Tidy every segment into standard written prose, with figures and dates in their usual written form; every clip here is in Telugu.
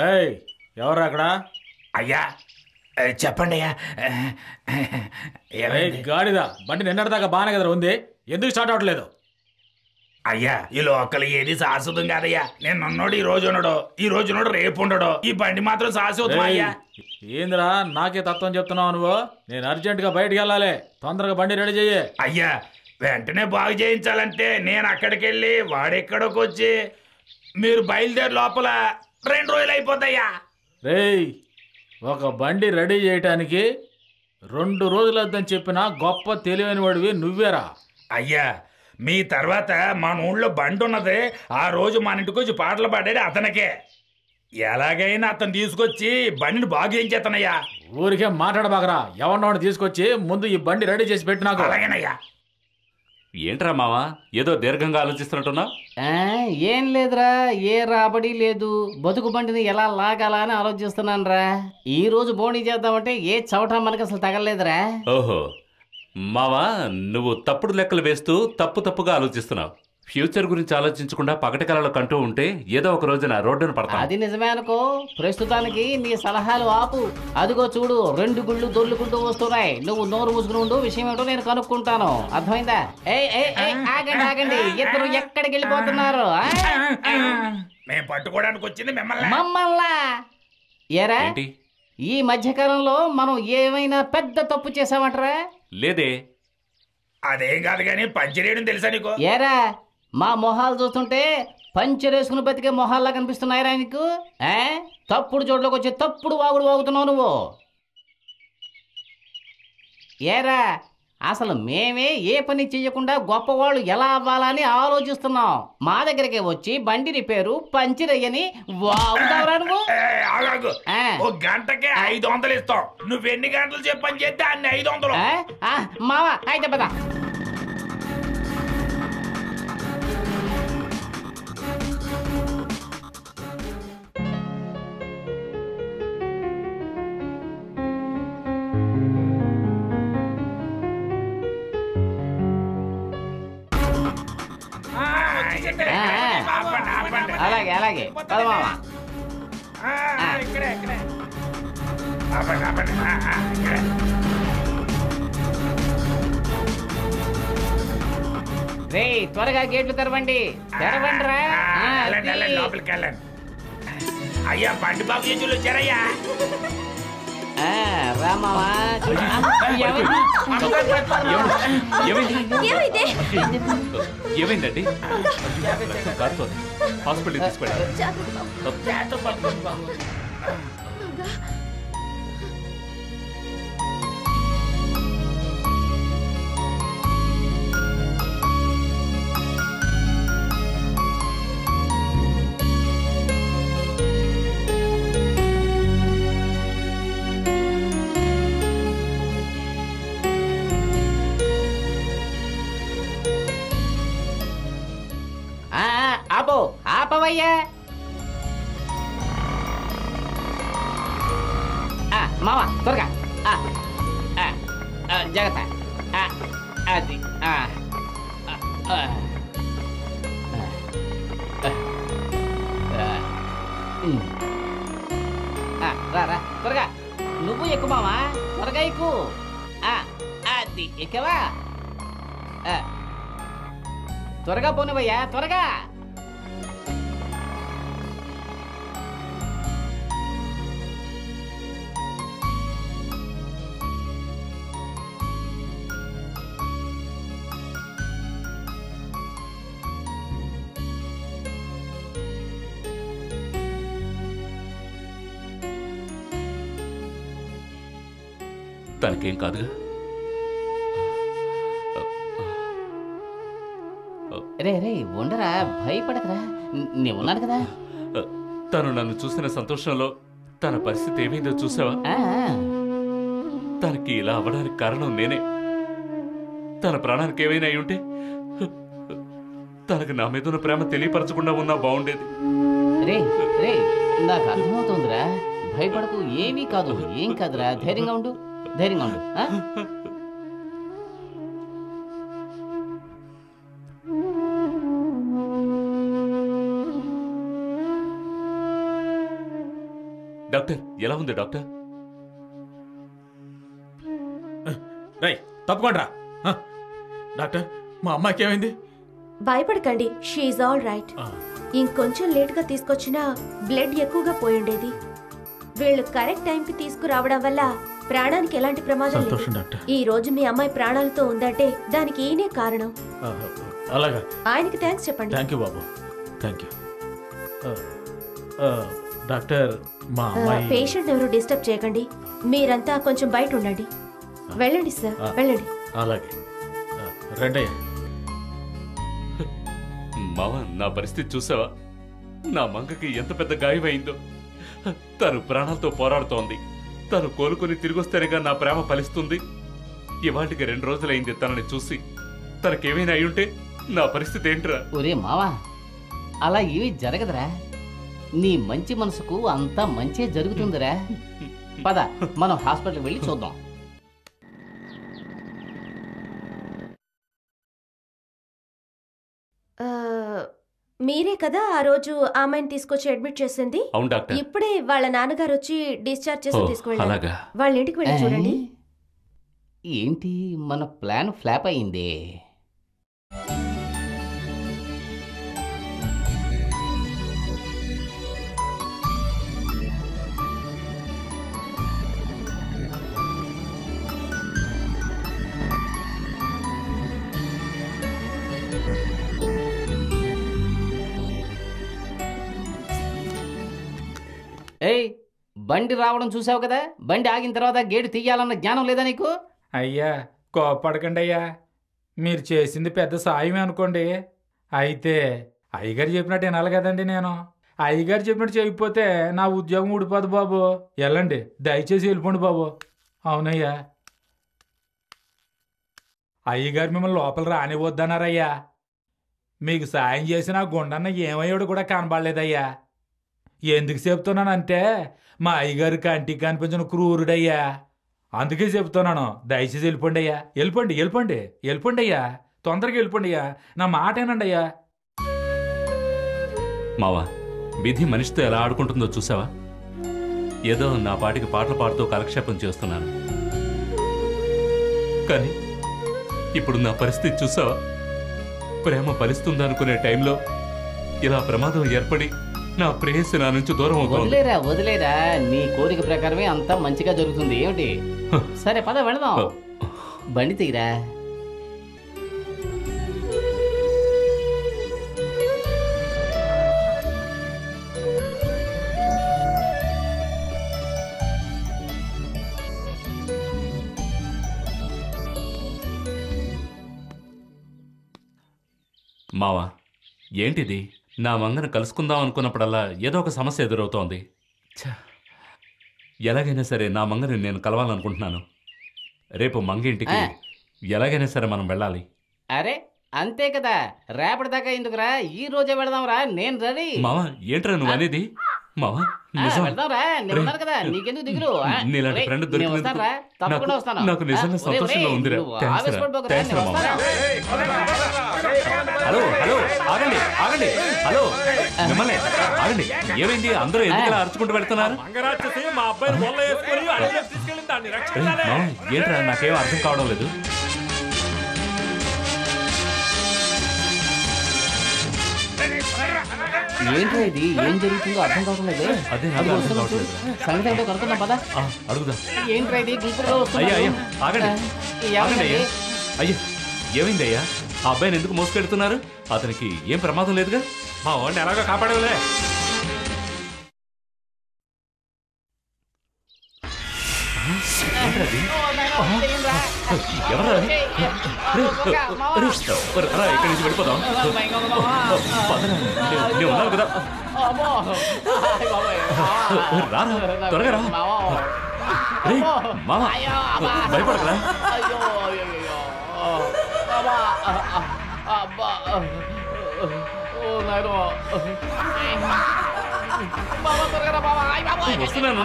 ఏయ్ ఎవరు అక్కడ? అయ్యా చెప్పండి అయ్యా. గాడిదా బండి నిన్నటిదాకా బాగానే కదా ఉంది, ఎందుకు స్టార్ట్ అవ్వట్లేదు? అయ్యా ఈ లోకల్ ఏది శాశ్వతం కాదయ్యా. నేను ఉన్నోడు ఈ రోజు ఉన్నాడు, ఈ రోజు ఉన్నాడు రేపు ఉండడు. ఈ బండి మాత్రం శాశ్వతం అయ్యా. ఏందిరా నాకే తత్వం చెప్తున్నావు నువ్వు? నేను అర్జెంటుగా బయటికి వెళ్ళాలి, తొందరగా బండి రెడీ చెయ్యి. అయ్యా వెంటనే బాగు చేయించాలంటే నేను అక్కడికి వెళ్ళి వాడెక్కడికి వచ్చి మీరు బయలుదేరి లోపల 2 రోజులు అయిపోతాయ్యా. రేయ్ ఒక బండి రెడీ చేయటానికి 2 రోజులు వద్దని చెప్పినా గొప్ప తెలివైన వాడివి నువ్వేరా. అయ్యా మీ తర్వాత మన ఊళ్ళో బండి ఉన్నది, ఆ రోజు మన ఇంటికి వచ్చి పాటలు పాడాడు అతనికే. ఎలాగైనా అతను తీసుకొచ్చి బండిని బాగు చేయించేతనయ్యా. ఊరికే మాట్లాడబాకరా, ఎవరినోడు తీసుకొచ్చి ముందు ఈ బండి రెడీ చేసి పెట్టి నాకు. అలాగేనయ్యా. ఏంట్రా మావా ఏదో దీర్ఘంగా ఆలోచిస్తున్నట్టున్నా? ఏం లేదురా, ఏ రాబడి లేదు, బతుకు బండిని ఎలా లాగాలా అని ఆలోచిస్తున్నాను రా. ఈ రోజు బోణీ చేద్దామంటే ఏ చవట మనకు అసలు తగలలేదురా. ఓహో మావా, నువ్వు తప్పుడు లెక్కలు వేస్తూ తప్పుగా ఆలోచిస్తున్నావు. ఫ్యూచర్ గురించి ఆలోచించకుండా పగటి కళలు కంటూ ఉంటే ఏదో ఒక రోజున రోడ్డును పడతావు. అది నిజమే అనుకో, ప్రస్తుతానికి నీ సలహాలు ఆపు. అదిగో చూడు 2 గుళ్ళు దొర్లుకుంటూ వస్తున్నాయి. నువ్వు నోరు మూసుకుని ఉండు, విషయం ఏంటో నేను కనుక్కుంటాను. అర్థమైందా? ఆగండి ఆగండి, ఇద్దరు ఎక్కడికి వెళ్ళిపోతున్నారు? మేము పట్టుకోవడానికి వచ్చింది మిమ్మల్ని. మమ్మల్లా? ఏరా ఈ మధ్యకాలంలో మనం ఏమైనా పెద్ద తప్పు చేసామంటరా? లేదే. అదేం కాదు కానీ పంచరేయడం తెలుసా నీకు? ఏరా మా మొహాలు చూస్తుంటే పంచరేసుకుని బతికే మొహాల్లా కనిపిస్తున్నాయిరా నీకు? తప్పుడు చోట్లోకి వచ్చి తప్పుడు వాగుడు వాగుతున్నావు నువ్వు. ఏరా అసలు మేమే ఏ పని చెయ్యకుండా గొప్పవాళ్ళు ఎలా అవ్వాలని ఆలోచిస్తున్నాం. మా దగ్గరికి వచ్చి బండి రిపేరు పంచిరయ్యని వాగుతావురా నువ్వు? ఒక గంటకే 500 ఇస్తాం. నువ్వు ఎన్ని గంటలు చెప్పని చేస్తే అన్ని 500. మావా అయితే పద. అలాగే అలాగే పదమావా. రే త్వరగా గేట్లు తెరవండి, తెరవండి రా. లోపలికి వెళ్ళండి. అయ్యా బండి బాబు చేతులు వచ్చారయ్యా. రామావా ఏమైందండి? హాస్పిటల్ తీసుకెళ్ళాలి. ఆపో ఆపవయ్యా. మావా త్వరగా జాగ్రత్త. అది రా త్వరగా. నువ్వు ఎక్కువ మావా, త్వరగా ఎక్కువ. అది ఎక్కవా, త్వరగా పోనివయ్యా త్వరగా. తనకేం కాదుగా? రే రే ఉండరా, భయపడకరా, నేనున్నాను కదా. తను నన్ను చూసిన సంతోషంలో తన పరిస్థితి ఏమైందో చూసావా? తనకి ఇలా అవ్వడానికి కారణం నేనే. తన ప్రాణానికి ఏమైనా అయి ఉంటే తనకు నా మీద ఉన్న ప్రేమ తెలియపరచకుండా ఉన్నా బాగుండేది. రే రే నాకు అర్థమవుతోందిరా, భయపడకు, ఏమీ కాదు, ఏం కాదురా, ధైర్యంగా ఉండు, ధైర్యంగా ఉండు. డాక్టర్ ఎలా ఉంది డాక్టర్? రై తప్పకుండా రా. డాక్టర్ మా అమ్మాయికి ఏమైంది? భయపడకండి, షీఈ్ ఆల్ రైట్. ఇంకొంచెం లేటుగా తీసుకొచ్చినా బ్లడ్ ఎక్కువగా పోయిండేది. వీళ్ళు కరెక్ట్ టైంకి తీసుకురావడం వల్ల ప్రాణానికి ఎలాంటి ప్రమాదం సంతోషం లేదు. డాక్టర్. ఈ రోజు మీ అమ్మాయి ప్రాణాలతో ఉందంటే దానికి ఈయనే కారణం. అలాగా. ఆయనకి థ్యాంక్స్ చెప్పండి. Thank you Babu, thank you. Doctor మా అమ్మాయి పేషెంట్ ఎవరు డిస్టర్బ్ చేయకండి. మీరంతా కొంచెం బయట ఉండండి. వెళ్ళండి సార్, వెళ్ళండి. అలాగే రండయ్య. మావ, నా పరిస్థితి చూసావా? నా మంగకి ఎంత పెద్ద గాయమైందో. తను ప్రాణాలతో పోరాడుతోంది. తను కోలుకొని తిరిగొస్తేనేగా నా ప్రేమ ఫలిస్తుంది. ఇవాటికి 2 రోజులైంది తనని చూసి. తనకేమైనా అయ్యుంటే నా పరిస్థితి ఏంట్రా? ఒరే మావా, అలా ఏమీ జరగదురా. నీ మంచి మనసుకు అంతా మంచే జరుగుతుందిరా. పద, మనం హాస్పిటల్కి వెళ్ళి చూద్దాం. మీరే కదా ఆ రోజు ఆమెను తీసుకొచ్చి అడ్మిట్ చేసింది? అవును డాక్టర్. ఇప్పుడే వాళ్ళ నాన్నగారు వచ్చి డిశ్చార్జ్ చేసి తీసుకువెళ్ళారు. అలాగా. వాళ్ళ ఇంటికి వెళ్ళి చూడండి. ఏంటి మన ప్లాన్ ఫ్లాప్ అయింది? ఏయ్, బండి రావడం చూసావు కదా? బండి ఆగిన తర్వాత గేటు తీయాలన్న జ్ఞానం లేదా నీకు? అయ్యా కోపడకండి అయ్యా, మీరు చేసింది పెద్ద సాయమే అనుకోండి. అయితే అయ్యగారు చెప్పినట్టు వినాలి కదండి. నేను అయ్యగారు చెప్పినట్టు చేయకపోతే నా ఉద్యోగం ఊడిపోదు బాబు. వెళ్ళండి, దయచేసి వెళ్ళిపోండి బాబు. అవునయ్యా, అయ్యగారు మిమ్మల్ని లోపల రానివద్దన్నారయ్యా. మీకు సాయం చేసిన గుండన్న ఏమయ్యాడు కూడా కనబడలేదయ్యా. ఎందుకు చెప్తున్నానంటే మా అయ్యగారు కంటికి కనిపించిన క్రూరుడయ్యా. అందుకే చెప్తున్నాను, దయచేసి వెళ్ళిపోండి అయ్యా. వెళ్ళిపోండి వెళ్ళిపోండి వెళ్ళిపోండి అయ్యా, తొందరగా వెళ్ళిపోండి అయ్యా. నా మాట ఏనండి అయ్యా. మావా, విధి మనిషితో ఎలా ఆడుకుంటుందో చూసావా? ఏదో నా పాటికి పాటలు పాడుతూ కాలక్షేపం చేస్తున్నాను. కానీ ఇప్పుడు నా పరిస్థితి చూసావా? ప్రేమ ఫలిస్తుందనుకునే టైంలో ఇలా ప్రమాదం ఏర్పడి నా ప్రేయసి నా నుంచి దూరం అవుతుంది. వదిలేరా వదిలేరా, నీ కోరిక ప్రకారమే అంతా మంచిగా జరుగుతుంది. ఏమిటి? సరే పద వెళదాం. బండి తీరా. మావా, ఏంటిది? నా మంగను కలుసుకుందాం అనుకున్నప్పుడల్లా ఏదో ఒక సమస్య ఎదురవుతోంది. ఎలాగైనా సరే నా మంగని నేను కలవాలనుకుంటున్నాను. రేపు మంగ ఇంటికి ఎలాగైనా సరే మనం వెళ్ళాలి. అరే అంతే కదా, రేపటిదాకా ఎందుకురా, ఈ రోజే వెళదాం రా. నేను రెడీ. మావా, ఏంట్రా నువ్వు అనేది? మావా, వెళదాం రా, నేను ఉన్నాను కదా, నీకెందుకు దిగులు? నీలాంటి ఫ్రెండ్ వస్తాను రా, తప్పకుండా వస్తాను. నాకు నిజంగా సంతోషంగా ఉందిరా. హలో హలో, ఆగండి ఆగండి. హలో మిమ్మల్ని ఆగండి. ఏమైంది? అందరూ ఎందుకు అరుచుకుంటూ వెళ్తున్నారు? ఏంట్రా, నాకేం అర్థం కావడం లేదు. ఏంటో ఇది, ఏం జరుగుతుందో అర్థం కావడం లేదు. అదే నాకు అర్థం కావట్లేదు. సంగతి ఏంటో కనుక్కుందాం పద. అడుగుదా. ఏంట్రా ఇది, గుంపులో అయ్యా అయ్యా ఆగండి ఆగండి అయ్యా. అయ్యా ఏమైంది అయ్యా? ఆ అబ్బాయిని ఎందుకు మోసుకెడుతున్నారు? అతనికి ఏం ప్రమాదం లేదుగా? మా వాడిని ఎలాగో కాపాడేవలే. ఎవరా? ఇక్కడి నుంచి వెళ్ళిపోదాం. నేను ఉన్నాను కదా, రారా త్వరగా రా. మామ భయపడకరా. వస్తున్నాను,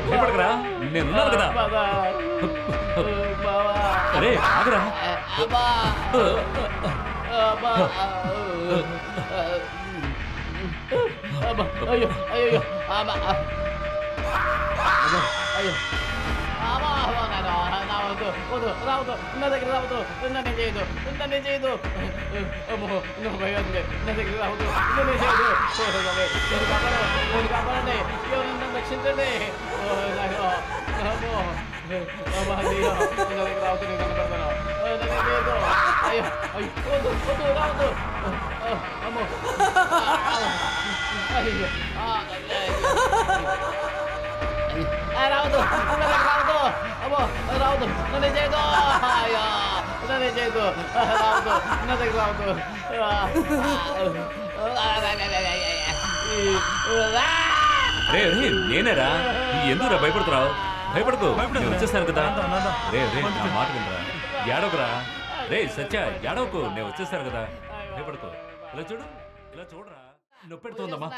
భయపడకరా, నేనున్నాను కదా. అరే ఆగరా. అబ్బా, అయ్యో అయ్యో అమ్మా, అబ్బా, అయ్యో అమ్మా, అమ్మా, నా వద్దు వద్దు రావద్దు, నా దగ్గర రావద్దు, నన్ను చేయదు, నన్ను చేయదు, అమ్మో నువ్వు భయండి, నా దగ్గర రావద్దు, నన్ను చేయదు, నేను కాపాడండి, ఎవరు నన్ను రక్షించండి, అమ్మో అమ్మా, అయ్యో నా దగ్గర రావద్దు, నేను కనపడతాను, నన్ను చేయదు, అయ్యో అయ్యో వద్దు వద్దు రావద్దు, అమ్మో అయ్యో రావద్దు, రావద్దు, అమ్మో రావద్దు, నన్ను చేయదు, అయ్యో నన్ను చేయదు, రావద్దు, నా దగ్గర రావద్దు, రే రే నేనేరా, ఎందుకురా భయపడుతున్నావు? భయపడకు, నేను వచ్చేసాను కదా. రే రే నా మాట వినరా, ఏడవకురా. రే సత్య ఏడవకు, నేను వచ్చేసాను కదా, భయపడకు. ఇలా చూడు, ఇలా చూడరా, నొప్పెడుతోందమ్మా.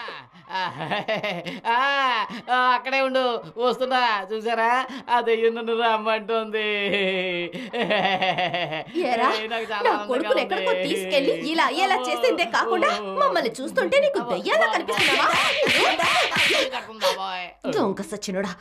అక్కడే ఉండు, వస్తున్నా, చూసారా అదే నన్ను రమ్మంటుంది. ఏరా, నాకు చాలా నా ఆనందంగా కొడుకుని ఎక్కడికో ఉంది. తీసుకెళ్లి ఇలా ఇలా చేసిందే కాకుండా మమ్మల్ని చూస్తుంటే నీకు దయ్యాలా కనిపిస్తున్నావా? కడుతుందా బాయ్? దొంగ సచ్చినోడా.